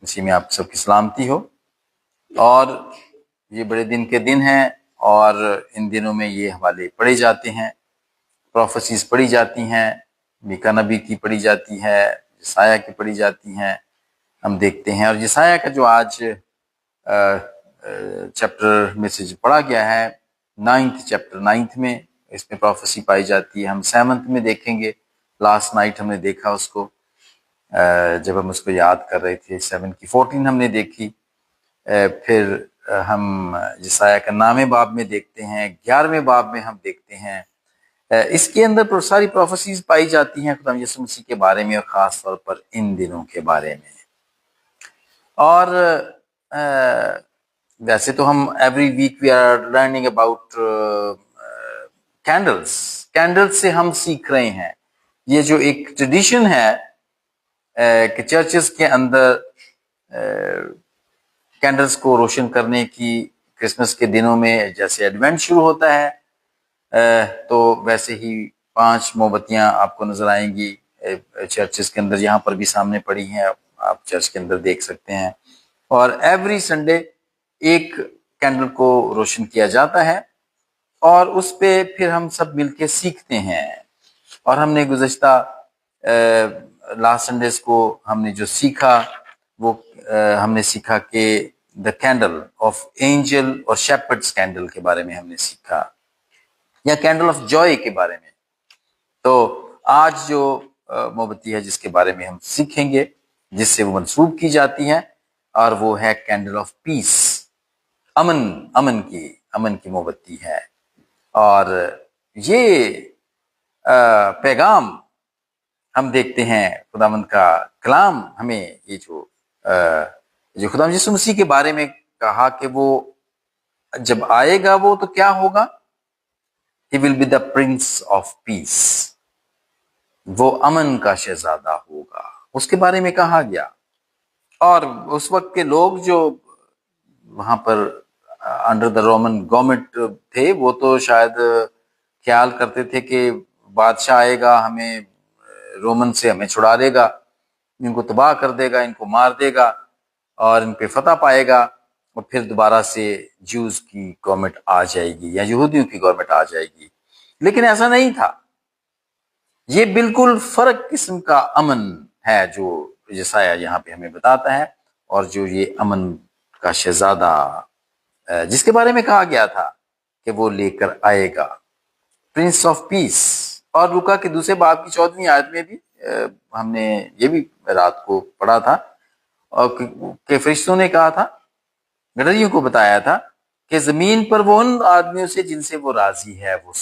اسی میں آپ سب کی سلامتی ہو۔ اور یہ بڑے دن کے دن ہیں، اور ان دنوں میں یہ حوالے پڑھے جاتے ہیں، پروفیسیز پڑھی جاتی ہیں، میکا نبی کی پڑھی جاتی ہے، یسایہ کی پڑھی جاتی ہیں، ہم دیکھتے ہیں۔ اور یسایہ کا جو آج چیپٹر میں سے جو پڑھا گیا ہے، 9th چیپٹر 9 میں، اس میں پروفیسی پائی جاتی ہے۔ ہم 7 میں دیکھیں گے، لاسٹ نائٹ ہم نے دیکھا اس کو، جب ہم اس کو یاد کر رہے تھے 7 کی 14 ہم نے دیکھی۔ پھر ہم یسایہ کا 9 باب میں دیکھتے ہیں، 11 باب میں ہم دیکھتے ہیں۔ اس کے اندر ساری پروفیسیز پائی جاتی ہیں خدا یسوع مسیح کے بارے میں، اور خاص طور پر ان دنوں کے بارے میں۔ اور ویسے تو ہم every week we are learning about candles سے ہم سیکھ رہے ہیں۔ یہ جو ایک ٹریڈیشن ہے کہ چرچز کے اندر کینڈلز کو روشن کرنے کی، کرسمس کے دنوں میں جیسے ایڈوینٹ شروع ہوتا ہے تو ویسے ہی 5 موم بتیاں آپ کو نظر آئیں گی چرچز کے اندر، یہاں پر بھی سامنے پڑی ہیں، آپ چرچ کے اندر دیکھ سکتے ہیں۔ اور ایوری سنڈے ایک کینڈل کو روشن کیا جاتا ہے، اور اس پہ پھر ہم سب مل کے سیکھتے ہیں۔ اور ہم نے گزشتہ لاسٹ سنڈیز کو ہم نے جو سیکھا وہ ہم نے سیکھا کہ دا کینڈل آف اینجل اور شیپرڈز کینڈل کے بارے میں ہم نے سیکھا، یا کینڈل آف جوائے کے بارے میں۔ تو آج جو موم بتی ہے جس کے بارے میں ہم سیکھیں گے، جس سے وہ منسوب کی جاتی ہے، اور وہ ہے کینڈل آف پیس، امن کی موم بتی ہے۔ اور یہ پیغام ہم دیکھتے ہیں، خداوند کا کلام ہمیں یہ جو خداوند یسوع مسیح کے بارے میں کہا کہ وہ جب آئے گا وہ تو کیا ہوگا؟ He will be the Prince of Peace، وہ امن کا شہزادہ ہوگا، اس کے بارے میں کہا گیا۔ اور اس وقت کے لوگ جو وہاں پر انڈر دا رومن گورنمنٹ تھے، وہ تو شاید خیال کرتے تھے کہ بادشاہ آئے گا، ہمیں رومن سے ہمیں چھڑا دے گا، ان کو تباہ کر دے گا، ان کو مار دے گا، اور ان پہ فتح پائے گا، اور پھر دوبارہ سے جوز کی گورنمنٹ آ جائے گی، یا یہودیوں کی گورنمنٹ آ جائے گی۔ لیکن ایسا نہیں تھا، یہ بالکل فرق قسم کا امن ہے جو یسایہ یہاں پہ ہمیں بتاتا ہے، اور جو یہ امن کا شہزادہ جس کے بارے میں کہا گیا تھا کہ وہ لے کر آئے گا، پرنس آف پیس۔ اور لوکا کے 2 باب کی 14ویں آیت میں بھی ہم نے یہ بھی رات کو پڑھا تھا، اور کہ فرشتوں نے کہا تھا، گڈریوں کو بتایا تھا کہ زمین پر وہ ان آدمیوں سے جن سے وہ راضی ہے وہ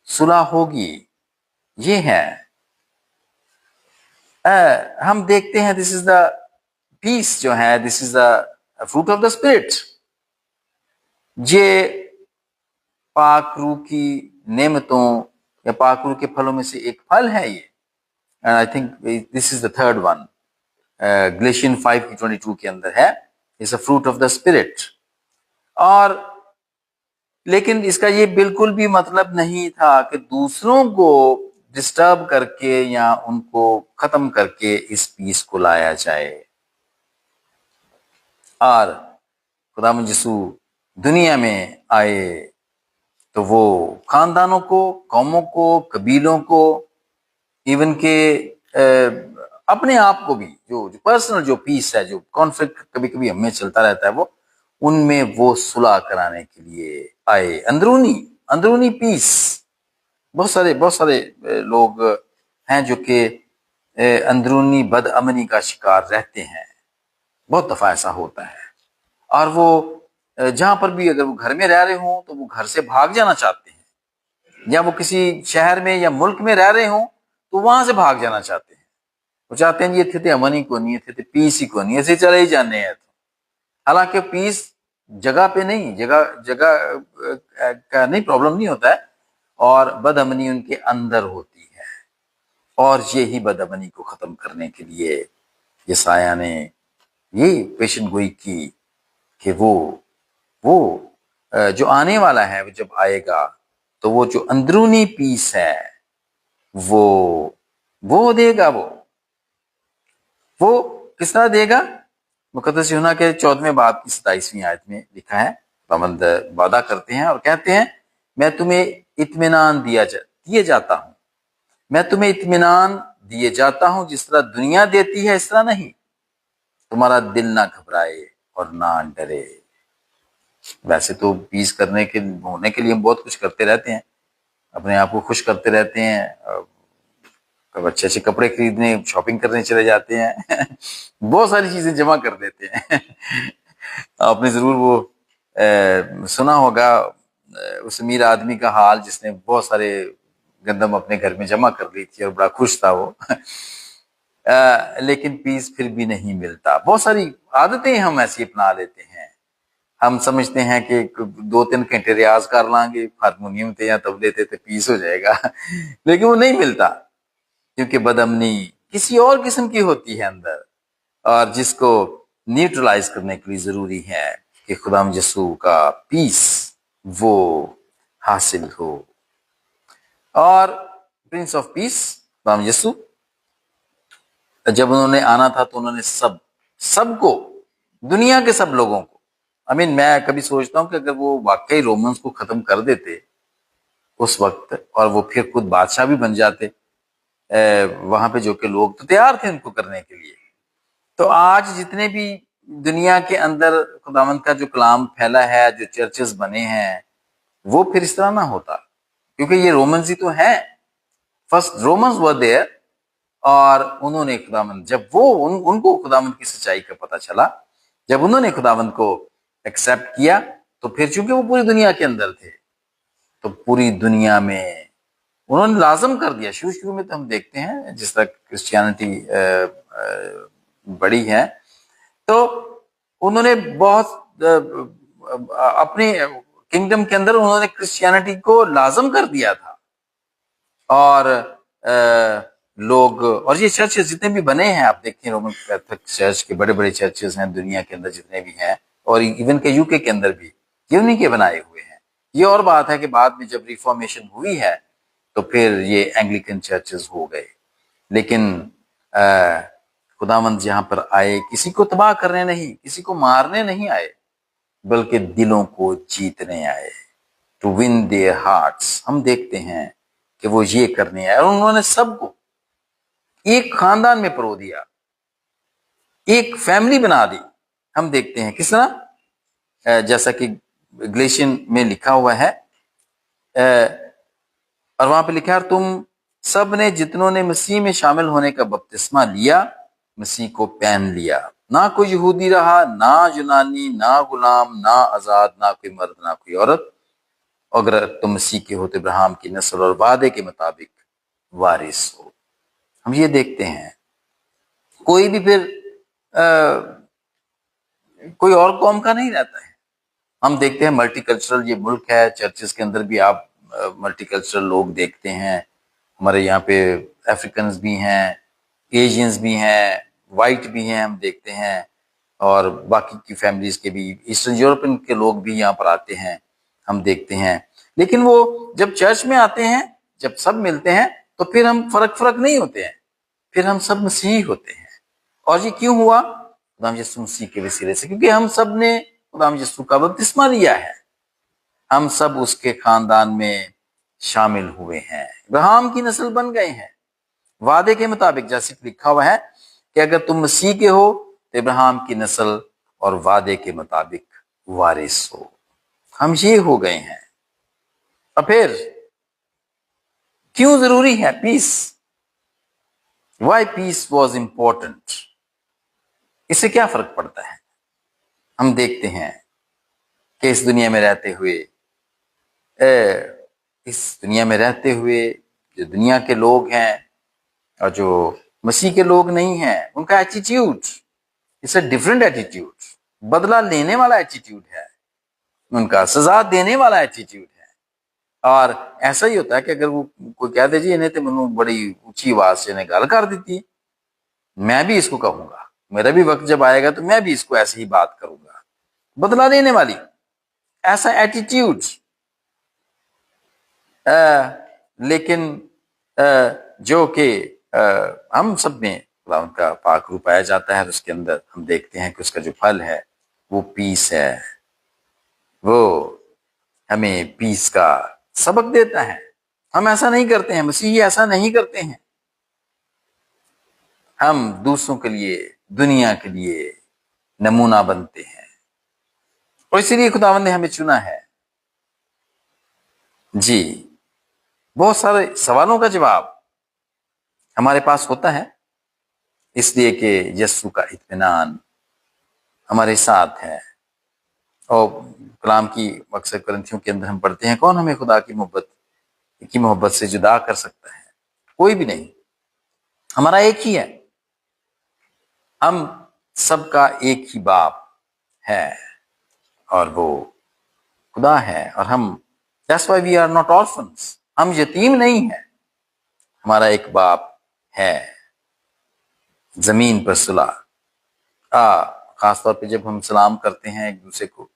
صلح ہوگی۔ یہ ہے ہم دیکھتے ہیں دس از دا پیس جو ہے، this is the fruit of the spirit. یہ پاک روح کی نعمتوں یا پاک روح کے پھلوں میں سے ایک پھل ہے یہ، and I think this is the third one، گلیشین 5:22 کے اندر ہے، it's a fruit of the spirit۔ اور لیکن اس کا یہ بالکل بھی مطلب نہیں تھا کہ دوسروں کو ڈسٹرب کر کے یا ان کو ختم کر کے اس پیس کو لایا جائے۔ اور خداوند یسوع دنیا میں آئے تو وہ خاندانوں کو، قوموں کو، قبیلوں کو، ایون کہ اپنے آپ کو بھی، جو پرسنل جو پیس ہے، جو کانفلکٹ کبھی کبھی ہمیں چلتا رہتا ہے، وہ ان میں وہ صلح کرانے کے لیے آئے، اندرونی پیس۔ بہت سارے لوگ ہیں جو کہ اندرونی بد امنی کا شکار رہتے ہیں، بہت دفعہ ایسا ہوتا ہے، اور وہ جہاں پر بھی اگر وہ گھر میں رہ رہے ہوں تو وہ گھر سے بھاگ جانا چاہتے ہیں، یا وہ کسی شہر میں یا ملک میں رہ رہے ہوں تو وہاں سے بھاگ جانا چاہتے ہیں، وہ چاہتے ہیں یہ تھے امن ہی کو نہیں، تھے پیس ہی کو نہیں، ایسے چلے ہی جانے ہیں۔ تو حالانکہ پیس جگہ پہ نہیں، جگہ کا نہیں پرابلم نہیں ہوتا ہے، اور بد امنی ان کے اندر ہوتی ہے، اور یہی بد امنی کو ختم کرنے کے لیے یسایہ نے یہ پیشن گوئی کی کہ وہ جو آنے والا ہے، وہ جب آئے گا تو وہ جو اندرونی پیس ہے وہ دے گا، وہ کس طرح دے گا؟ مقدس یوحنا کے 14ویں باب کی 27ویں آیت میں لکھا ہے، خداوند وعدہ کرتے ہیں اور کہتے ہیں میں تمہیں اطمینان دیے جاتا ہوں، میں تمہیں اطمینان دیے جاتا ہوں، جس طرح دنیا دیتی ہے اس طرح نہیں، تمہارا دل نہ گھبرائے اور نہ ڈرے۔ ویسے تو پیس ہونے کے لیے ہم بہت کچھ کرتے رہتے ہیں، اپنے آپ کو خوش کرتے رہتے ہیں، کب اچھے اچھے کپڑے خریدنے، شاپنگ کرنے چلے جاتے ہیں بہت ساری چیزیں جمع کر دیتے ہیں آپ نے ضرور وہ سنا ہوگا اس امیر آدمی کا حال جس نے بہت سارے گندم اپنے گھر میں جمع کر لی تھی اور بڑا خوش تھا وہ لیکن پیس پھر بھی نہیں ملتا۔ بہت ساری عادتیں ہم ایسی اپنا لیتے ہیں، ہم سمجھتے ہیں کہ 2-3 گھنٹے ریاض کر لیں گے، ہارمونیم تے یا طبلے تے پیس ہو جائے گا لیکن وہ نہیں ملتا، کیونکہ بدامنی کسی اور قسم کی ہوتی ہے اندر، اور جس کو نیوٹرلائز کرنے کے لیے ضروری ہے کہ خدا یسوع کا پیس وہ حاصل ہو۔ اور پرنس آف پیس خدا یسوع جب انہوں نے آنا تھا تو انہوں نے سب کو، دنیا کے سب لوگوں کو، میں کبھی سوچتا ہوں کہ اگر وہ واقعی رومنز کو ختم کر دیتے اس وقت اور وہ پھر خود بادشاہ بھی بن جاتے وہاں پہ، جو کہ لوگ تو تیار تھے ان کو کرنے کے لیے، تو آج جتنے بھی دنیا کے اندر خداوند کا جو کلام پھیلا ہے، جو چرچز بنے ہیں، وہ پھر اس طرح نہ ہوتا، کیونکہ یہ رومنز ہی تو ہیں، فرسٹ رومنز ور دیئر، اور انہوں نے خداوند، جب وہ ان کو خداوند کی سچائی کا پتہ چلا، جب انہوں نے خداوند کو ایکسیپٹ کیا، تو پھر چونکہ وہ پوری دنیا کے اندر تھے تو پوری دنیا میں انہوں نے لازم کر دیا۔ شروع میں تو ہم دیکھتے ہیں جس طرح کرسچینٹی بڑی ہے تو انہوں نے بہت اپنے کنگڈم کے اندر انہوں نے کرسچینٹی کو لازم کر دیا تھا، اور لوگ، اور یہ چرچز جتنے بھی بنے ہیں آپ دیکھتے ہیں، رومن کیتھولک چرچ کے بڑے بڑے چرچز ہیں دنیا کے اندر جتنے بھی ہیں، اور ایون کہ یو کے اندر بھی، یہ انہیں کے بنائے ہوئے ہیں۔ یہ اور بات ہے کہ بعد میں جب ریفارمیشن ہوئی ہے تو پھر یہ اینگلیکن چرچز ہو گئے، لیکن خداوند یہاں پر آئے کسی کو تباہ کرنے نہیں، کسی کو مارنے نہیں آئے، بلکہ دلوں کو جیتنے آئے، ٹو ون دیئر ہارٹس۔ ہم دیکھتے ہیں کہ وہ یہ کرنے آئے، اور انہوں نے سب کو ایک خاندان میں پرو دیا، ایک فیملی بنا دی۔ ہم دیکھتے ہیں کس طرح، جیسا کہ گلیشین میں لکھا ہوا ہے، اور وہاں پہ لکھا ہے تم سب نے جتنوں نے مسیح میں شامل ہونے کا بپتسمہ لیا، مسیح کو پہن لیا، نہ کوئی یہودی رہا، نہ یونانی، نہ غلام، نہ آزاد، نہ کوئی مرد، نہ کوئی عورت، اگر تم مسیح کے ہو تو ابراہیم کی نسل اور وعدے کے مطابق وارث ہو۔ ہم یہ دیکھتے ہیں کوئی بھی پھر کوئی اور قوم کا نہیں رہتا ہے۔ ہم دیکھتے ہیں ملٹی کلچرل یہ ملک ہے، چرچز کے اندر بھی آپ ملٹی کلچرل لوگ دیکھتے ہیں، ہمارے یہاں پہ افریکنز بھی ہیں، ایشینز بھی ہیں، وائٹ بھی ہیں، ہم دیکھتے ہیں، اور باقی کی فیملیز کے بھی، ایسٹرن یورپین کے لوگ بھی یہاں پر آتے ہیں، ہم دیکھتے ہیں، لیکن وہ جب چرچ میں آتے ہیں، جب سب ملتے ہیں تو پھر ہم فرق نہیں ہوتے ہیں، پھر ہم سب مسیحی ہوتے ہیں۔ اور یہ کیوں ہوا؟ خدا یسوع مسیح کے وسیلے سے، کیونکہ ہم سب نے خدا یسوع کا بپتسمہ لیا ہے، ہم سب اس کے خاندان میں شامل ہوئے ہیں، ابراہیم کی نسل بن گئے ہیں، وعدے کے مطابق، جیسے لکھا ہوا ہے کہ اگر تم مسیح کے ہو تو ابراہیم کی نسل اور وعدے کے مطابق وارث ہو۔ ہم یہ ہو گئے ہیں۔ اور پھر کیوں ضروری ہے پیس؟ Why peace was important؟ اس سے کیا فرق پڑتا ہے؟ ہم دیکھتے ہیں کہ اس دنیا میں رہتے ہوئے جو دنیا کے لوگ ہیں اور جو مسیح کے لوگ نہیں ہیں، ان کا ایٹیٹیوڈ اس ڈفرینٹ ایٹیٹیوڈ، بدلہ لینے والا ایٹیٹیوڈ ہے، ان کا سزا دینے والا ایٹیٹیوڈ ہے۔ اور ایسا ہی ہوتا ہے کہ اگر وہ کوئی کہہ دے جی انہیں تو منو بڑی اونچی آواز سے انہیں گل کر دیتی ہے، میں بھی اس کو کہوں گا، میرا بھی وقت جب آئے گا تو میں بھی اس کو ایسے ہی بات کروں گا، بدلہ لینے والی ایسا ایٹیٹیوڈ۔ لیکن جو کہ ہم سب میں خداوند کا پاک روح پایا جاتا ہے، اور اس کے اندر ہم دیکھتے ہیں کہ اس کا جو پھل ہے وہ پیس ہے، وہ ہمیں پیس کا سبق دیتا ہے۔ ہم ایسا نہیں کرتے ہیں، مسیحی ایسا نہیں کرتے ہیں۔ ہم دوسروں کے لیے، دنیا کے لیے نمونہ بنتے ہیں، اور اسی لیے خداوند نے ہمیں چنا ہے۔ جی، بہت سارے سوالوں کا جواب ہمارے پاس ہوتا ہے، اس لیے کہ یسوع کا اطمینان ہمارے ساتھ ہے۔ اور کلام کی مقصد کرنتھیوں کے اندر ہم پڑھتے ہیں، کون ہمیں خدا کی محبت سے جدا کر سکتا ہے؟ کوئی بھی نہیں۔ ہمارا ایک ہی ہے، ہم سب کا ایک ہی باپ ہے، اور وہ خدا ہے، اور ہم that's why we are not orphans، ہم یتیم نہیں ہیں، ہمارا ایک باپ ہے زمین پر صلح۔ خاص طور پہ جب ہم سلام کرتے ہیں ایک دوسرے کو،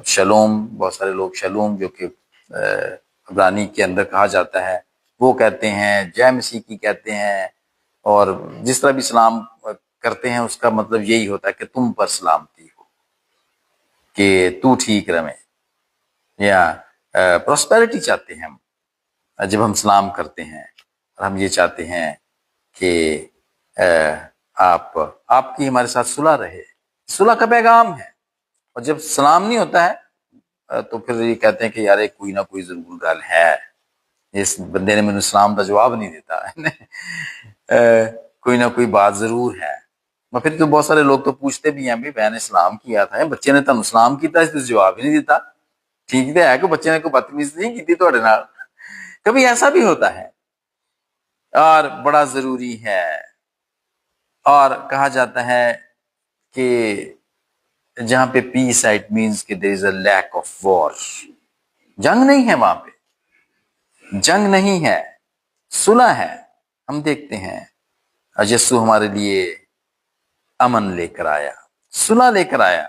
شلوم، بہت سارے لوگ شلوم جو کہ عبرانی کے اندر کہا جاتا ہے وہ کہتے ہیں، جے مسیح کی کہتے ہیں، اور جس طرح بھی سلام کرتے ہیں اس کا مطلب یہی ہوتا ہے کہ تم پر سلامتی ہو، کہ تو ٹھیک رہے، یا پراسپیرٹی چاہتے ہیں ہم جب ہم سلام کرتے ہیں، اور ہم یہ چاہتے ہیں کہ آپ کی ہمارے ساتھ صلح رہے۔ صلح کا پیغام ہے، اور جب سلام نہیں ہوتا ہے تو پھر یہ کہتے ہیں کہ یار کوئی نہ کوئی ضرور گل ہے، اس بندے نے مجھے سلام کا جواب نہیں دیتا کوئی نہ کوئی بات ضرور ہے۔ اور پھر تو بہت سارے لوگ تو پوچھتے بھی ہیں، میں نے سلام کیا تھا، بچے نے تمہیں سلام کیا، اس نے جواب ہی نہیں دیتا۔ ٹھیک ہے کہ بچے نے کوئی بدتمیزی نہیں کی تھوڑے نال، کبھی ایسا بھی ہوتا ہے، اور بڑا ضروری ہے۔ اور کہا جاتا ہے کہ جہاں پہ پیس ہے، اٹ مینس کہ there is a lack of war، جنگ نہیں ہے، وہاں پہ جنگ نہیں ہے، صلح ہے۔ ہم دیکھتے ہیں یسوع ہمارے لیے امن لے کر آیا، صلح لے کر آیا۔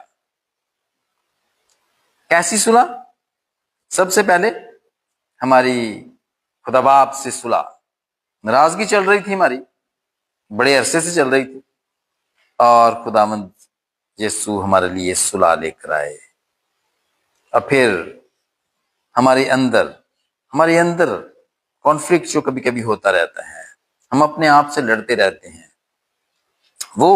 کیسی صلح؟ سب سے پہلے ہماری خدا باپ سے صلح، ناراضگی چل رہی تھی ہماری، بڑے عرصے سے چل رہی تھی، اور خداوند یسوع ہمارے لیے صلح لے کر آئے۔ اور پھر ہمارے اندر کانفلکٹ جو کبھی کبھی ہوتا رہتا ہے، ہم اپنے آپ سے لڑتے رہتے ہیں، وہ،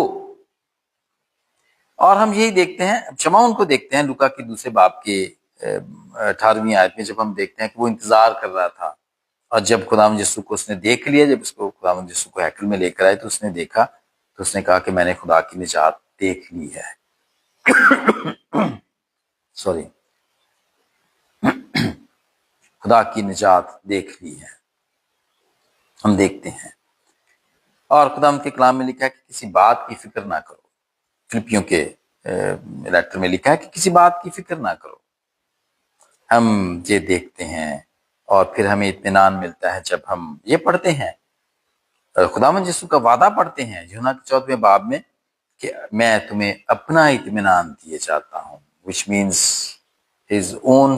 اور ہم یہی دیکھتے ہیں، شمعون کو دیکھتے ہیں لوکا کے دوسرے باب کے 18ویں آیت میں، جب ہم دیکھتے ہیں کہ وہ انتظار کر رہا تھا، اور جب خداوند یسوع کو اس نے دیکھ لیا، جب اس کو خداوند یسوع کو ہیکل میں لے کر آئے تو اس نے دیکھا، تو اس نے کہا کہ میں نے خدا کی نجات دیکھ لی ہے سوری خدا کی نجات دیکھ لی ہے۔ ہم دیکھتے ہیں، اور خداوند کے کلام میں لکھا ہے کہ کسی بات کی فکر نہ کرو، فلپیوں کے لیٹر میں لکھا ہے کہ کسی بات کی فکر نہ کرو۔ ہم یہ دیکھتے ہیں، اور پھر ہمیں اطمینان ملتا ہے جب ہم یہ پڑھتے ہیں، خداوند یسوع کا وعدہ پڑھتے ہیں یوحنا کے 14ویں باب میں، کہ میں تمہیں اپنا اطمینان دیے جاتا ہوں، which means his own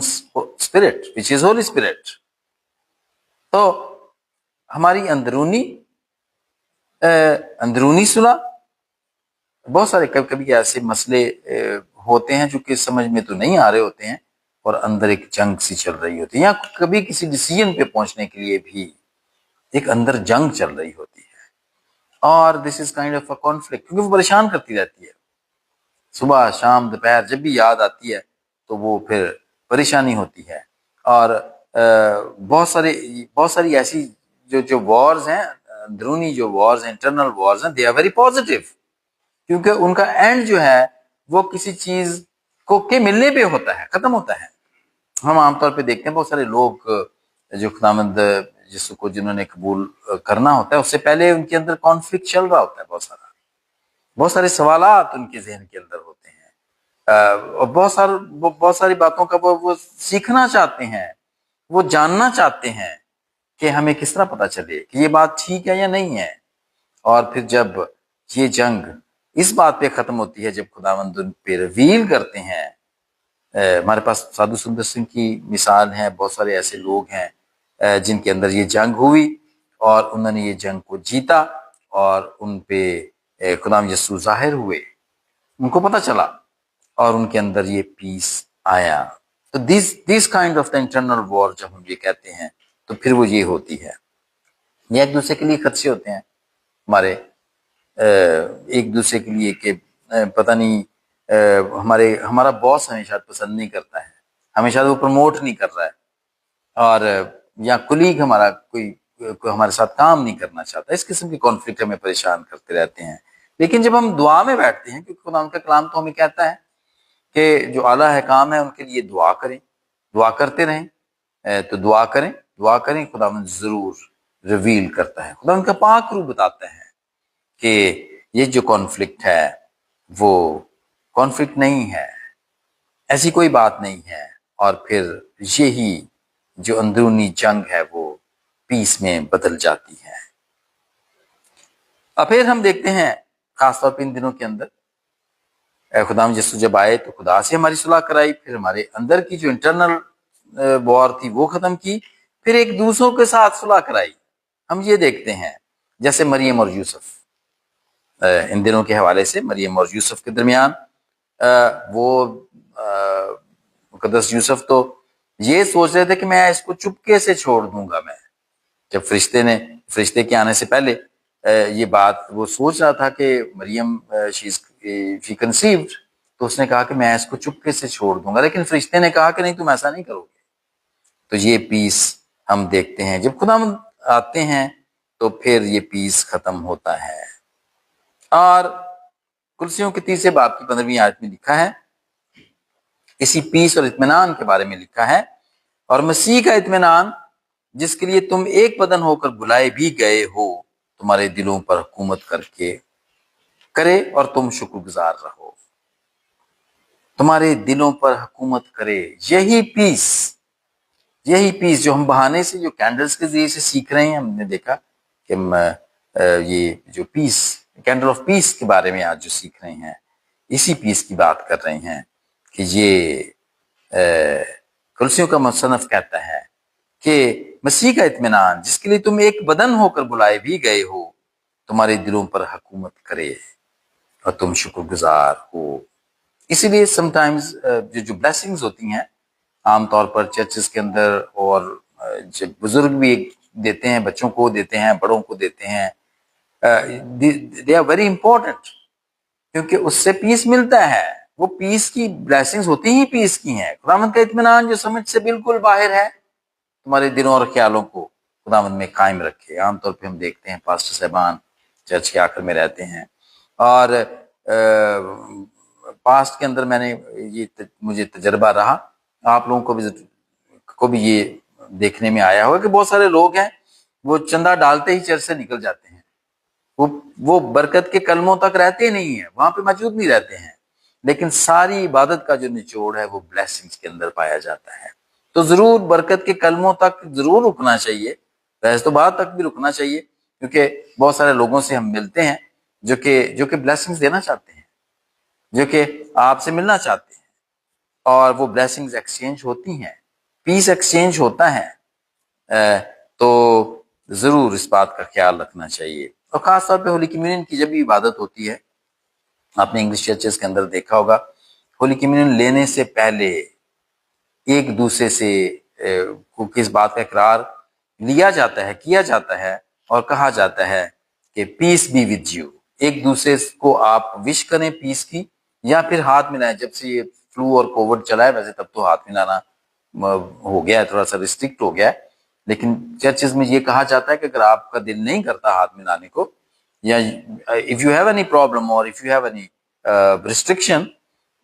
spirit, which is Holy Spirit۔ تو ہماری اندرونی صلح، بہت سارے کبھی ایسے مسئلے ہوتے ہیں جو کہ سمجھ میں تو نہیں آ رہے ہوتے ہیں، اور اندر ایک جنگ سی چل رہی ہوتی ہے، یا کبھی کسی ڈیسیژن پہ پہنچنے کے لیے بھی ایک اندر جنگ چل رہی ہوتی ہے، اور this is kind of a conflict, کیونکہ وہ پریشان کرتی رہتی ہے، صبح شام دوپہر جب بھی یاد آتی ہے تو وہ پھر پریشانی ہوتی ہے۔ اور بہت ساری ایسی جو وارز ہیں، اندرونی جو وارز ہیں، انٹرنل وارز ہیں، دے آر ویری پازیٹیو، کیونکہ ان کا اینڈ جو ہے وہ کسی چیز کو کے ملنے پہ ہوتا ہے، ختم ہوتا ہے۔ ہم عام طور پہ دیکھتے ہیں بہت سارے لوگ جو خداوند یسوع کو جنہوں نے قبول کرنا ہوتا ہے، اس سے پہلے ان کے اندر کانفلکٹ چل رہا ہوتا ہے، بہت سارے سوالات ان کے ذہن کے اندر ہوتے ہیں، اور بہت ساری باتوں کا وہ سیکھنا چاہتے ہیں، وہ جاننا چاہتے ہیں کہ ہمیں کس طرح پتہ چلے کہ یہ بات ٹھیک ہے یا نہیں ہے۔ اور پھر جب یہ جنگ اس بات پہ ختم ہوتی ہے، جب خداوند ان پہ ریویل کرتے ہیں، ہمارے پاس سادھو سندر سنگھ کی مثال ہے، بہت سارے ایسے لوگ ہیں جن کے اندر یہ جنگ ہوئی، اور انہوں نے یہ جنگ کو جیتا، اور ان پہ خدا یسوع ظاہر ہوئے، ان کو پتہ چلا اور ان کے اندر یہ پیس آیا۔ تو دیس کائنڈ آف دا انٹرنل وار جب ہم یہ کہتے ہیں تو پھر وہ یہ ہوتی ہے، یہ ایک دوسرے کے لیے خدشے ہوتے ہیں ہمارے، ایک دوسرے کے لیے کہ پتہ نہیں ہمارا باس ہمیں شاید پسند نہیں کرتا ہے، ہمیں شاید وہ پروموٹ نہیں کر رہا ہے، اور یا کولیگ ہمارا کوئی ہمارے ساتھ کام نہیں کرنا چاہتا، اس قسم کی کانفلکٹ ہمیں پریشان کرتے رہتے ہیں۔ لیکن جب ہم دعا میں بیٹھتے ہیں، کیونکہ خدا کا کلام تو ہمیں کہتا ہے کہ جو اعلیٰ حکام ہے ان کے لیے دعا کریں، دعا کرتے رہیں، تو دعا کریں، خدا ضرور ریویل کرتا ہے، خدا ان کا پاک روح بتاتا ہے کہ یہ جو کانفلکٹ ہے وہ کانفلکٹ نہیں ہے، ایسی کوئی بات نہیں ہے، اور پھر یہی جو اندرونی جنگ ہے وہ پیس میں بدل جاتی ہے۔ اور پھر ہم دیکھتے ہیں خاص طور پہ ان دنوں کے اندر خدا یسوع جب آئے تو خدا سے ہماری صلح کرائی، پھر ہمارے اندر کی جو انٹرنل وار تھی وہ ختم کی، پھر ایک دوسروں کے ساتھ صلح کرائی۔ ہم یہ دیکھتے ہیں جیسے مریم اور یوسف، ان دنوں کے حوالے سے مریم اور یوسف کے درمیان وہ مقدس یوسف تو یہ سوچ رہے تھے کہ میں اس کو چپکے سے چھوڑ دوں گا، میں جب فرشتے کے آنے سے پہلے یہ بات وہ سوچ رہا تھا کہ مریم شی کنسیوڈ، تو اس نے کہا کہ میں اس کو چپکے سے چھوڑ دوں گا، لیکن فرشتے نے کہا کہ نہیں تم ایسا نہیں کرو گے۔ تو یہ پیس ہم دیکھتے ہیں جب خدا آتے ہیں تو پھر یہ پیس ختم ہوتا ہے۔ اور کلسیوں کے 30 باب کی 15ویں آیت میں لکھا ہے، اسی پیس اور اطمینان کے بارے میں لکھا ہے، اور مسیح کا اطمینان جس کے لیے تم ایک بدن ہو کر بلائے بھی گئے ہو تمہارے دلوں پر حکومت کرے اور تم شکر گزار رہو، تمہارے دلوں پر حکومت کرے۔ یہی پیس جو ہم بہانے سے، جو کینڈلز کے ذریعے سے سیکھ رہے ہیں، ہم نے دیکھا کہ یہ جو پیس، کینڈل آف پیس کے بارے میں آج جو سیکھ رہے ہیں، اسی پیس کی بات کر رہے ہیں کہ یہ کلسیوں کا مصنف کہتا ہے کہ مسیح کا اطمینان جس کے لیے تم ایک بدن ہو کر بلائے بھی گئے ہو تمہارے دلوں پر حکومت کرے اور تم شکر گزار ہو۔ اسی لیے سم ٹائمز جو بلیسنگز ہوتی ہیں عام طور پر چرچز کے اندر، اور جو بزرگ بھی دیتے ہیں، بچوں کو دیتے ہیں، بڑوں کو دیتے ہیں، دے آر ویری امپورٹنٹ، کیونکہ اس سے پیس ملتا ہے۔ وہ پیس کی بلیسنگز ہوتی ہی پیس کی ہیں۔ خداوند کا اطمینان جو سمجھ سے بالکل باہر ہے تمہارے دلوں اور خیالوں کو خداوند میں قائم رکھے۔ عام طور پہ ہم دیکھتے ہیں پاسٹر صاحبان چرچ کے آخر میں رہتے ہیں، اور پاسٹ کے اندر مجھے تجربہ رہا، آپ لوگوں کو بھی یہ دیکھنے میں آیا ہوگا کہ بہت سارے لوگ ہیں وہ چندہ ڈالتے ہی چرچ سے نکل جاتے ہیں، وہ برکت کے کلموں تک رہتے نہیں ہیں، وہاں پہ موجود نہیں رہتے ہیں، لیکن ساری عبادت کا جو نچوڑ ہے وہ بلیسنگز کے اندر پایا جاتا ہے۔ تو ضرور برکت کے کلموں تک ضرور رکنا چاہیے، بحث و بات تک بھی رکنا چاہیے، کیونکہ بہت سارے لوگوں سے ہم ملتے ہیں جو کہ بلیسنگز دینا چاہتے ہیں، جو کہ آپ سے ملنا چاہتے ہیں، اور وہ بلیسنگز ایکسچینج ہوتی ہیں، پیس ایکسچینج ہوتا ہے، تو ضرور اس بات کا خیال رکھنا چاہیے۔ اور خاص طور پہ ہولی کمیونین کی جب بھی عبادت ہوتی ہے، آپ نے انگلش چرچز کے اندر دیکھا ہوگا، ہولی کمیونین لینے سے پہلے ایک دوسرے سے کس بات کا اقرار لیا جاتا ہے، کیا جاتا ہے، اور کہا جاتا ہے کہ پیس بی ود یو، ایک دوسرے کو آپ وش کریں پیس کی، یا پھر ہاتھ ملائیں۔ جب سے یہ فلو اور کووڈ چلا ہے، ویسے تب تو ہاتھ ملانا ہو گیا ہے، تھوڑا سا ریسٹرکٹ ہو گیا ہے، لیکن چرچز میں یہ کہا جاتا ہے کہ اگر آپ کا دل نہیں کرتا ہاتھ ملانے کو، یا if you have any problem or if you have any restriction،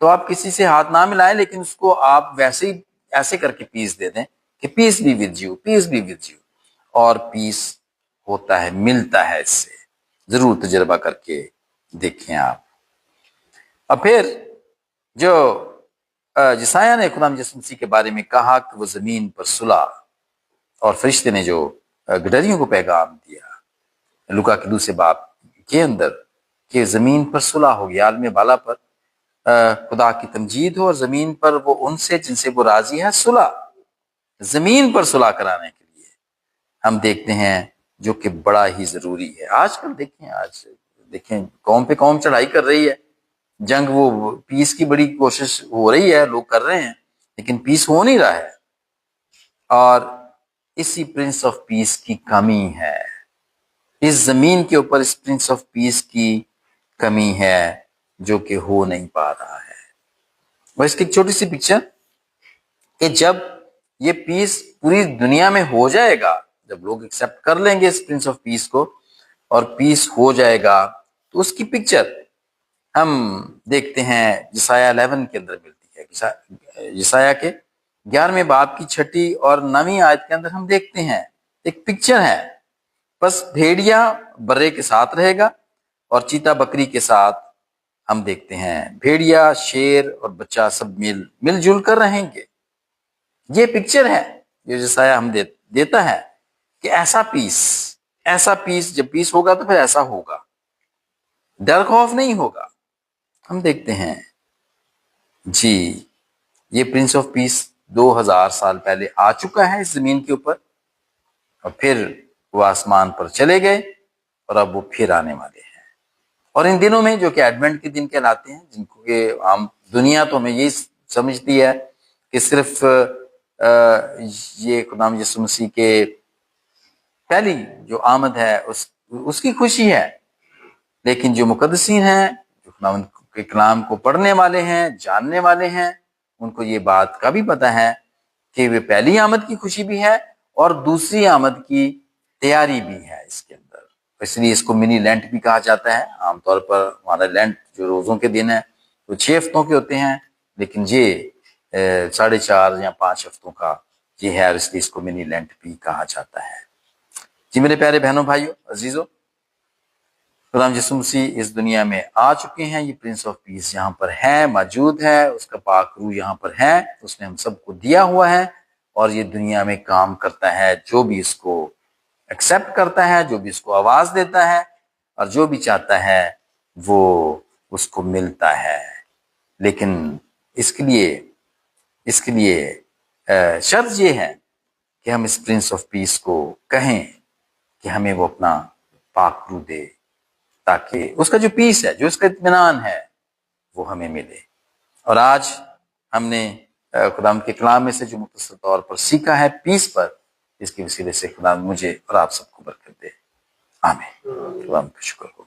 تو آپ کسی سے ہاتھ نہ ملائیں، لیکن اس کو آپ ویسے ہی ایسے کر کے پیس دے دیں کہ peace be with you, peace be with you, اور پیس ہوتا ہے، ملتا ہے۔ اس سے ضرور تجربہ کر کے دیکھیں آپ۔ اور پھر جو یسایہ نے خدا یسوع مسیح کے بارے میں کہا کہ وہ زمین پر صلح، اور فرشتے نے جو گڈریوں کو پیغام دیا لوکا کے 2 باب کے اندر کہ زمین پر صلح ہوگی، عالم بالا پر خدا کی تمجید ہو، اور زمین پر وہ ان سے جن سے وہ راضی ہے، صلح، زمین پر صلح کرانے کے لیے ہم دیکھتے ہیں جو کہ بڑا ہی ضروری ہے۔ آج دیکھیں قوم پہ قوم چڑھائی کر رہی ہے، جنگ، وہ پیس کی بڑی کوشش ہو رہی ہے، لوگ کر رہے ہیں، لیکن پیس ہو نہیں رہا ہے، اور اسی پرنس آف پیس کی کمی ہے۔ اس زمین کے اوپر اس پرنس آف پیس کی کمی ہے جو کہ ہو نہیں پا رہا ہے۔ اور اس کی ایک چھوٹی سی پکچر کہ جب یہ پیس پوری دنیا میں ہو جائے گا، جب لوگ ایکسیپٹ کر لیں گے اس پرنس آف پیس کو اور پیس ہو جائے گا، تو اس کی پکچر ہم دیکھتے ہیں یسایہ 11 کے اندر ملتی ہے۔ یسایہ کے 11ویں باب کی 6 اور 9 آیت کے اندر ہم دیکھتے ہیں ایک پکچر ہے، بس بھیڑیا برے کے ساتھ رہے گا اور چیتا بکری کے ساتھ ہم دیکھتے ہیں بھیڑیا، شیر اور بچہ سب مل جل کر رہیں گے۔ یہ پکچر ہے جو یسایہ ہم دیتا ہے کہ ایسا پیس جب پیس ہوگا تو پھر ایسا ہوگا، ڈر خوف نہیں ہوگا۔ ہم دیکھتے ہیں جی یہ پرنس آف پیس 2000 سال پہلے آ چکا ہے اس زمین کے اوپر، اور پھر وہ آسمان پر چلے گئے اور اب وہ پھر آنے والے ہیں۔ اور ان دنوں میں جو کہ ایڈونٹ کے دن کہلاتے ہیں، جن کو کہ عام دنیا تو ہمیں یہی سمجھتی ہے کہ صرف یہ خدا یسوع مسیح کے پہلی جو آمد ہے اس کی خوشی ہے، لیکن جو مقدسین ہیں، جو خداوند کے کلام کو پڑھنے والے ہیں، جاننے والے ہیں، ان کو یہ بات کا بھی پتہ ہے کہ وہ پہلی آمد کی خوشی بھی ہے اور دوسری آمد کی تیاری بھی ہے اس کے اندر۔ اس لیے اس کو منی لینٹ بھی کہا جاتا ہے۔ عام طور پر ہمارا لینٹ جو روزوں کے دن ہے وہ 6 ہفتوں کے ہوتے ہیں، لیکن یہ 4.5 یا 5 ہفتوں کا یہ ہے، اور اس لیے اس کو منی لینٹ بھی کہا جاتا ہے۔ جی میرے پیارے بہنوں، بھائیوں، عزیزوں، خدا یسوع مسیح اس دنیا میں آ چکے ہیں۔ یہ پرنس آف پیس یہاں پر ہے، موجود ہے، اس کا پاک روح یہاں پر ہے، اس نے ہم سب کو دیا ہوا ہے، اور یہ دنیا میں کام کرتا ہے۔ جو بھی اس کو ایکسیپٹ کرتا ہے، جو بھی اس کو آواز دیتا ہے، اور جو بھی چاہتا ہے وہ اس کو ملتا ہے۔ لیکن اس کے لیے شرط یہ ہے کہ ہم اس پرنس آف پیس کو کہیں کہ ہمیں وہ اپنا پاک روح دے، تاکہ اس کا جو پیس ہے، جو اس کا اطمینان ہے، وہ ہمیں ملے۔ اور آج ہم نے خدا کے کلام میں سے جو مختصر طور پر سیکھا ہے پیس پر، اس کے وسیلے سے خدا مجھے اور آپ سب کو برکت دے۔ آمین۔ خدا کا شکر ہو۔